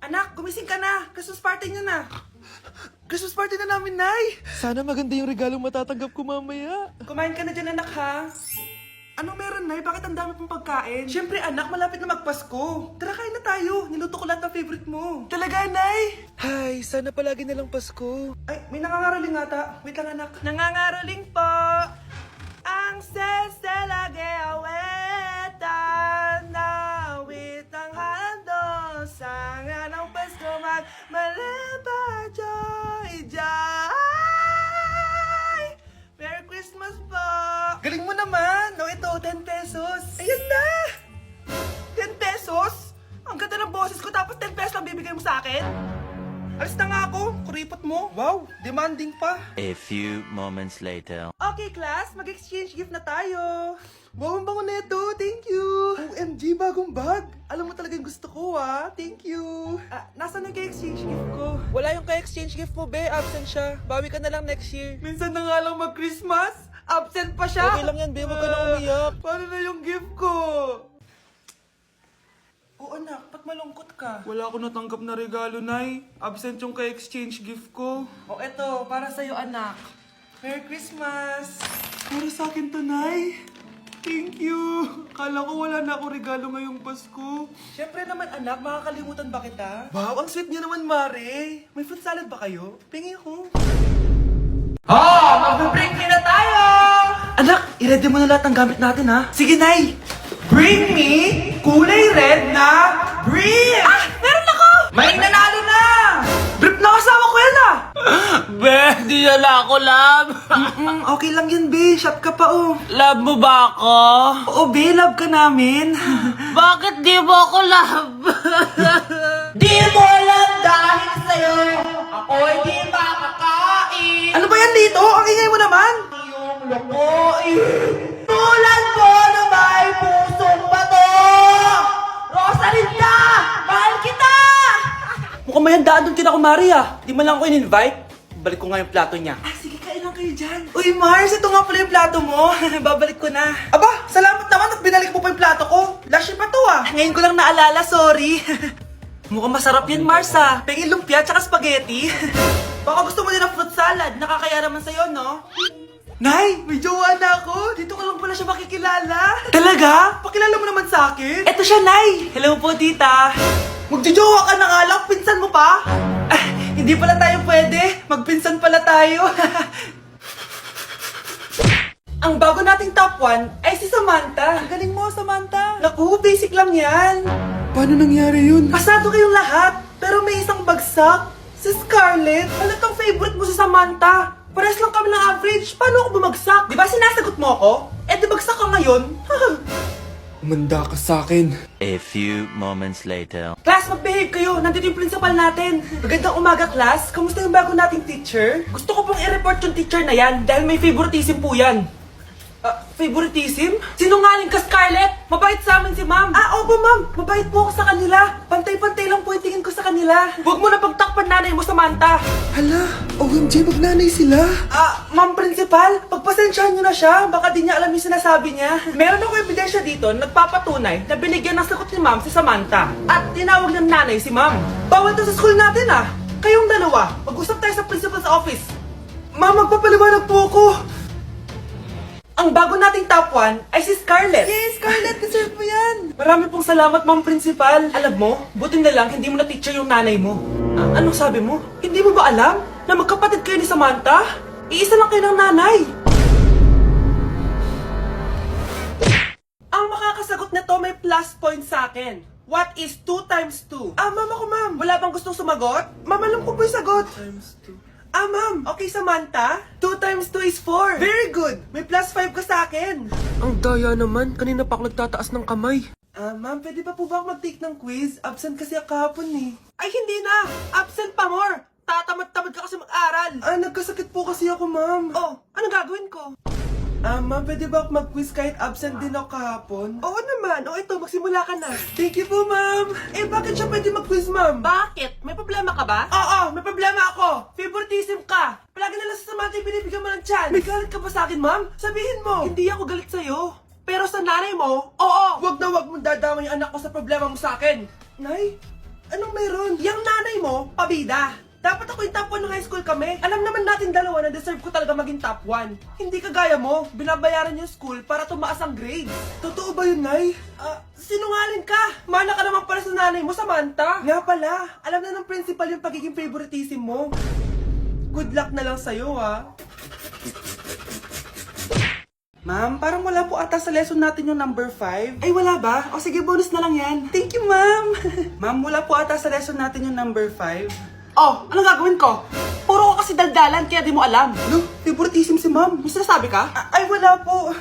Anak, gumising ka na. Christmas party niyo na. Christmas party na namin, Nay. Sana maganda yung regalong matatanggap ko mamaya. Kumain ka na dyan, anak, ha? Ano meron, Nay? Bakit ang dami pong pagkain? Siyempre, anak, malapit na magpasko. Tara, kain na tayo. Niluto ko lahat ng favorite mo. Talaga, Nay? Hay, sana palagi na lang Pasko. Ay, may nangangaraling ata. Wait lang, anak. Nangangaraling po. Ang seselage awetan na witang handong sanga ng Pasko magmalaba joy joy. Merry Christmas po. Galing mo naman. No, ito, 10 pesos. Ayan na. 10 pesos? Ang ganda ng boses ko tapos 10 pesos lang bibigay mo sa akin? Alis na nga ako. Kuripot mo. Wow, demanding pa. A few moments later. Okay, class. Mag-exchange gift na tayo. Wow, ang bango na ito. Thank you. OMG, bagong bag. Alam mo talaga yung gusto ko, ah. Thank you. Nasaan yung exchange gift ko? Wala yung ka-exchange gift mo, be. Absent siya. Bawi ka na lang next year. Minsan na nga lang mag-Christmas. Absent pa siya. Okay lang yan, be. Huwag ka na umiyak. Paano na yung gift ko? Oo, anak. Ba't malungkot ka? Wala ako natanggap na regalo, Nay. Absent yung ka-exchange gift ko. O, eto. Para sa'yo, anak. Merry Christmas. Para sa akin to, Nay. Thank you. Kala ko wala na ako regalo ngayong Pasko. Siyempre naman, anak. Makakalimutan ba kita? Wow, ang sweet niyo naman, Mare. May fruit salad ba kayo? Pingi ko. Mag-break na tayo! Anak, i-ready mo na lahat ng gamit natin, ha? Sige, Nay! Bring me kulay red na brief! Ah! Meron ako! May nanalo na! Brief na kasama ko yan, ah! Be, di na ako love. Okay lang yan, be. Shop ka pa, oh. Love mo ba ako? Oo, be. Love ka namin. Bakit di mo ako love? Di mo alam dahil sa'yo ako'y di makakain. Ano ba yan dito? Ang ingay mo naman. Yung lukuin. Tulad ko na may pusong bato. Rosalinda! Mahal kita! Mukhang may handaan doon kina Kumari, ah. Di man lang ako in-invite. Balik ko nga yung plato niya. Ah, sige, kain lang kayo dyan. Uy, Mars, ito nga pala yung plato mo. Babalik ko na. Aba, salamat naman at binalik mo pa yung plato ko. Last year pa to, ah. Ngayon ko lang naalala, sorry. Mukhang masarap yan, Mars, ah. Pengin lumpia tsaka spaghetti. Baka gusto mo din ng fruit salad. Nakakaya naman sa'yo, no? Nay, may jowa na ako. Dito ka lang pala siya makikilala. Talaga? Pakilala mo naman sa akin. Eto siya, Nay. Hello po, tita. Magjojowa ka na nga lang. Pinsan mo pa? Hindi pala tayo pwede. Magpinsan pala tayo. Ang bago nating top 1 ay si Samantha. Ang galing mo, Samantha. Naku, basic lang yan. Paano nangyari yun? Pasado kayong lahat, pero may isang bagsak. Si Scarlett, halatang favorite mo si Samantha. Pares lang kami ng average. Paano ako bumagsak? Di ba sinasagot mo ako? Eh, di bagsak ka ngayon? Umanda ka sa akin. A few moments later. Class, mag-behave kayo. Nandito yung principal natin. Magandang umaga, class. Kamusta yung bago nating teacher? Gusto ko pong i-report yung teacher na yan dahil may favoritism po yan. Favoritism? Sinungaling ka, Scarlett! Mabait sa amin si ma'am. Opo, ma'am. Mabait po ako sa kanila. Pantay-pantay lang po yung tingin ko sa kanila. Huwag mo na pagtakpan nanay mo, Samantha. Hala, OMG, magnanay sila. Ma'am principal, pagpasensyahan niyo na siya. Baka di niya alam yung sinasabi niya. Meron ako ebidensya dito nagpapatunay na binigyan ng sagot ni ma'am si Samantha. At tinawag ng nanay si ma'am. Bawal to sa school natin, ah. Kayong dalawa, mag-usap tayo sa principal's office. Ma'am, magpapaliwanag po ako. Ang bago nating top 1 ay si Scarlett. Yes, Scarlett, deserve mo yan. Marami pong salamat, ma'am principal. Alam mo, buti na lang hindi mo na teacher yung nanay mo. Anong sabi mo? Hindi mo ba alam na magkapatid kayo ni Samantha? Iisa lang kayo ng nanay. Ang makakasagot na to may plus point sa akin. What is 2 times 2? Ma'am ako, ma'am. Wala bang gustong sumagot? Ma'am, alam ko po yung sagot. 2 times 2. Ma'am. Okay, Samantha. 2 times 2 is 4. Very good. May plus 5 ka sa akin. Ang daya naman. Kanina pa ako nagtataas ng kamay. Ma'am, pwede pa po ba ako mag-take ng quiz? Absent kasi ako kahapon eh. Ay, hindi na! Absent pa more! Tatamad-tamad ka kasi mag-aral. Nagkasakit po kasi ako, ma'am. Oh, anong gagawin ko? Ma'am, pwede ba ako mag-quiz kahit absent din ako kahapon? Oo naman. Ito, magsimula ka na. Thank you po, ma'am. Bakit siya pwede mag-quiz, ma'am? Bakit? May problema ka ba? Oo, may problema ako. Favoritism ka. Palagi na lang sa Samantha yung binibigyan mo ng chance. May galit ka ba sa akin, ma'am? Sabihin mo. Hindi ako galit sa'yo. Pero sa nanay mo, oo. Wag na wag mong dadama yung anak ko sa problema mo sa akin. Nay, Anong meron? Yang nanay mo, pabida. Dapat ako yung top 1 ng high school kami. Alam naman natin dalawa na deserve ko talaga maging top 1. Hindi kagaya mo, binabayaran yung school para tumaas ang grades. Totoo ba yun, Nay? Sinungaling ka! Mana ka naman para sa nanay mo, Samantha. Nga pala, alam na ng principal yung pagiging favoritism mo. Good luck na lang sa'yo, ha? Ma'am, parang wala po ata sa lesson natin yung number 5. Ay, wala ba? O sige, bonus na lang yan. Thank you, ma'am. Ma'am, wala po ata sa lesson natin yung number 5. Oh, anong gagawin ko? Puro ko kasi daldalan, kaya di mo alam. No, favoritism si ma'am. May sinasabi ka? Ay, wala po.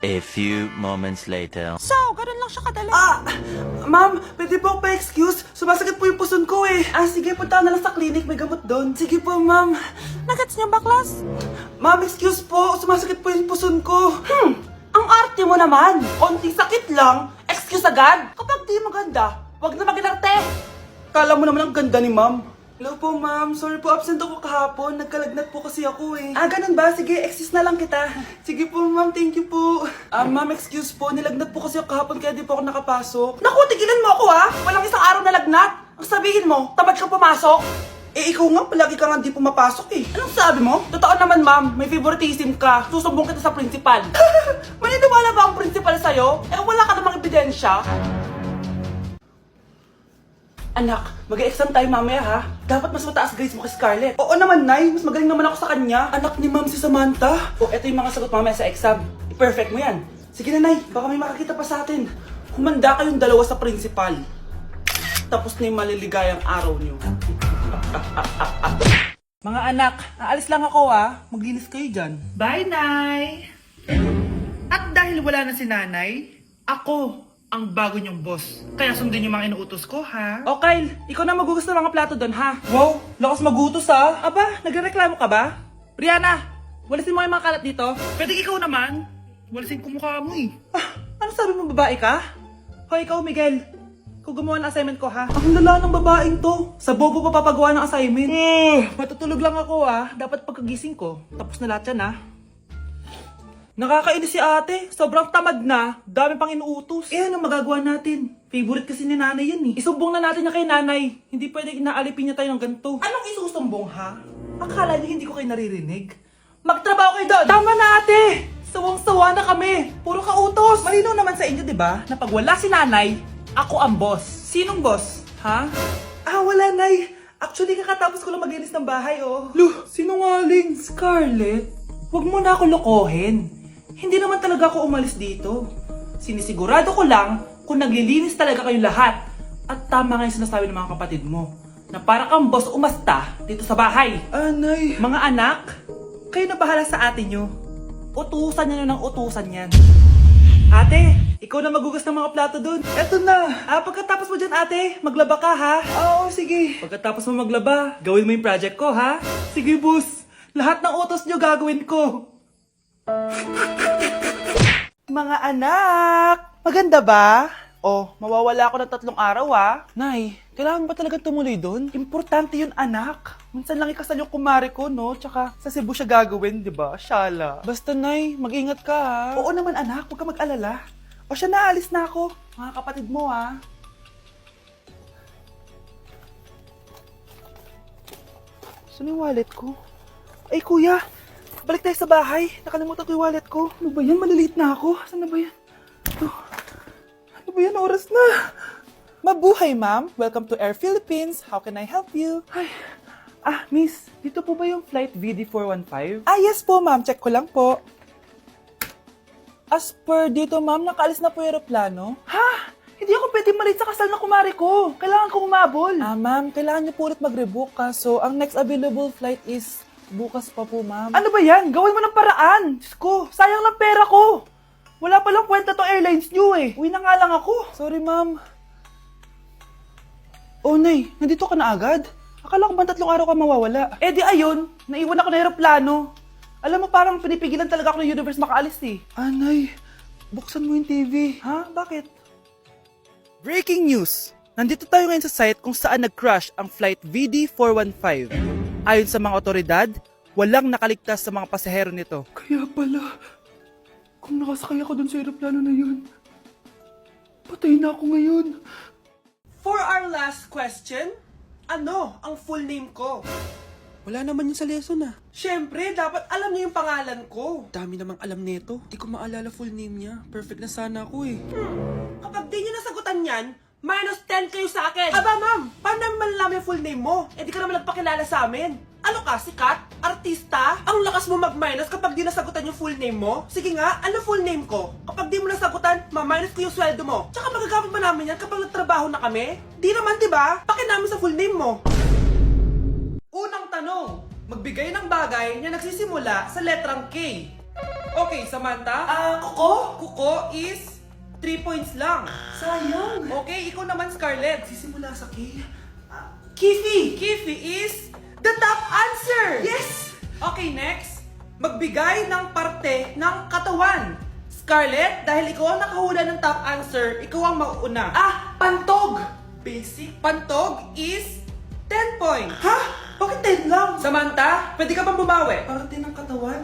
A few moments later. So, ganun lang siya kadali. Ma'am, pwede po pa-excuse? Sumasakit po yung puson ko eh. Sige, punta na lang sa clinic, may gamot doon. Sige po, ma'am. Nagets niyo ba, class? Ma'am, excuse po, sumasakit po yung puson ko. Ang arte mo naman. Konting sakit lang, excuse agad. Kapag di maganda, wag na mag-inarte. Kala mo naman ang ganda ni ma'am. Hello po, ma'am. Sorry po, absent ako kahapon. Nagkalagnat po kasi ako eh. Ganun ba? Sige, excuse na lang kita. Sige po, ma'am. Thank you po. Ma'am, excuse po. Nilagnat po kasi ako kahapon kaya di po ako nakapasok. Naku, tigilan mo ako ha! Walang isang araw na lagnat. Ang sabihin mo, tamad kang pumasok. Ikaw nga, palagi ka nga di pumapasok eh. Anong sabi mo? Totoo naman, ma'am. May favoritism ka. Susumbong kita sa principal. Maniniwala ba ang principal sa'yo? Wala ka namang ebidensya. Anak, mag-exam tayo mamaya ha. Dapat mas mataas grades mo kay Scarlett. Oo naman, Nay. Mas magaling naman ako sa kanya. Anak ni ma'am si Samantha. Eto yung mga sagot mamaya sa exam. I-perfect mo yan. Sige na, Nay. Baka may makakita pa sa atin. Humanda kayong dalawa sa principal. Tapos na yung maliligayang araw niyo. Mga anak, aalis lang ako ha. Maglinis kayo dyan. Bye, Nay! At dahil wala na si Nanay, ako ang bago niyong boss. Kaya sundin yung mga inuutos ko, ha? O Kyle, ikaw na magugas ng mga plato doon ha. Wow, lakas magutos ha. Aba, nagreklamo ka ba? Brianna, walisin mo yung mga kalat dito. Pwede ikaw naman. Walisin ko mukha mo eh. Ano sabi mo, babae ka? Hoy, ikaw Miguel. Ikaw gumawa ng assignment ko ha. Ang lala ng babaeng to. Sa bobo pa papagawa ng assignment. Matutulog lang ako ha. Dapat pagkagising ko, tapos na lahat yan ha. Nakakainis si ate. Sobrang tamad na. Dami pang inuutos. Ano magagawa natin? Favorite kasi ni nanay yan eh. Isumbong na natin niya kay nanay. Hindi pwede inaalipin niya tayo ng ganito. Anong isusumbong ha? Akala niyo hindi ko kayo naririnig? Magtrabaho kayo doon! Tama na ate! Sawang-sawa na kami. Puro kautos. Malinaw naman sa inyo, di ba? Na pag wala si nanay, ako ang boss. Sinong boss? Ha? Wala nay. Actually, kakatapos ko lang maglinis ng bahay, oh. Luh, sinungaling. Scarlett, huwag mo na ako lokohin. Hindi naman talaga ako umalis dito. Sinisigurado ko lang kung naglilinis talaga kayong lahat. At tama nga yung sinasabi ng mga kapatid mo. Na para kang boss umasta dito sa bahay. Anay. Mga anak, kayo na bahala sa ate nyo. Utusan nyo ng utusan yan. Ate, ikaw na magugas ng mga plato dun. Eto na. Pagkatapos mo dyan ate, maglaba ka ha? Oo, sige. Pagkatapos mo maglaba, gawin mo yung project ko ha? Sige boss. Lahat ng utos nyo gagawin ko. Mga anak, maganda ba? Mawawala ako ng 3 araw ha. Nay, kailangan ba talaga tumuloy doon? Importante yun anak. Minsan lang ikasal yung kumare ko, no? Tsaka sa Cebu siya gagawin, di ba? Shala. Basta Nay, mag-ingat ka ha. Oo naman anak, huwag ka mag-alala. Siya naalis na ako. Mga kapatid mo ha. Saan yung wallet ko? Ay kuya, balik tayo sa bahay. Nakalimutan ko yung wallet ko. Ano ba yan? Maliliit na ako. Saan na ba yan? Ano ba yan? Oras na. Mabuhay, ma'am. Welcome to Air Philippines. How can I help you? Ay. Miss. Dito po ba yung flight VD415? Yes po, ma'am. Check ko lang po. As per dito, ma'am, nakaalis na po yung aeroplano. Ha? Hindi ako pwede malate sa kasal na kumari ko. Kailangan ko umabol. Ma'am, kailangan niyo po ulit mag-rebook ka. So, ang next available flight is bukas pa po, ma'am. Ano ba yan? Gawin mo ng paraan. Diyos ko, sayang lang pera ko. Wala palang kwenta tong airlines niyo eh. Uwi na nga lang ako. Sorry, ma'am. Nay, nandito ka na agad? Akala ko ba 3 araw ka mawawala? Di ayun, naiwan ako ng aeroplano. Alam mo, parang pinipigilan talaga ako ng universe makaalis eh. Nay, buksan mo yung TV. Ha? Bakit? Breaking news! Nandito tayo ngayon sa site kung saan nag-crash ang flight VD415. Ayon sa mga otoridad, walang nakaligtas sa mga pasahero nito. Kaya pala, kung nakasakay ako dun sa aeroplano na yun, patay na ako ngayon. For our last question, ano ang full name ko? Wala naman yun sa lesson ah. Siyempre, dapat alam niyo yung pangalan ko. Dami namang alam nito. Di ko maalala full name niya. Perfect na sana ako eh. Kapag di niyo nasagutan yan, minus 10 kayo sa akin. Aba ma'am, paano namin malalaman yung full name mo? Eh di ka naman nagpakilala sa amin. Ano ka, sikat? Artista? Ang lakas mo mag-minus kapag di nasagutan yung full name mo? Sige nga, ano full name ko? Kapag di mo nasagutan, ma-minus ko yung sweldo mo. Tsaka magagamit pa namin yan kapag nagtrabaho na kami? Di naman, diba? Pakin namin sa full name mo. Unang tanong, magbigay ng bagay na nagsisimula sa letrang K. Okay, Samantha? Kuko? Kuko is 3 points lang. Sayang. Okay, ikaw naman, Scarlett. Sisimula sa K. Kifi! Kifi is the top answer! Yes! Okay, next. Magbigay ng parte ng katawan. Scarlett, dahil ikaw ang nakahula ng top answer, ikaw ang mauuna. Pantog! Basic. Pantog is 10 points. Ha? Bakit 10 lang? Samantha, pwede ka bang bumawi? Parte ng katawan?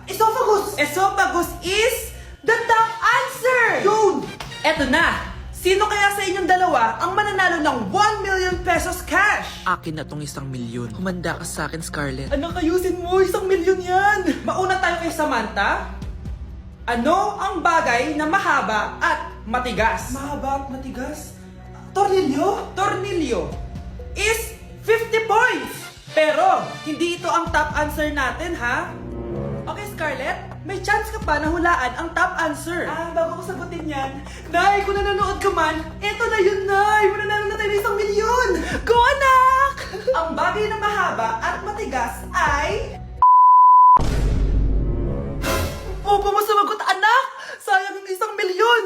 Esophagus! Esophagus is the top answer! Yun! Eto na! Sino kaya sa inyong dalawa ang mananalo ng 1 million pesos cash? Akin na tong 1 milyon. Humanda ka sa akin, Scarlett. Anak, ayusin mo. 1 milyon yan. Mauna tayo kay Samantha. Ano ang bagay na mahaba at matigas? Mahaba at matigas. Tornilyo? Tornilyo is 50 points! Pero, hindi ito ang top answer natin, ha? Okay, Scarlett, may chance ka pa na hulaan ang top answer. Bago ko sagutin yan, Nay, kung nanonood ka man, eto na yun, Nay! Mananalo na tayo ng 1 milyon! Go, anak! Ang bagay na mahaba at matigas ay... Opo mo sumagot, anak! Sayang yung 1 milyon!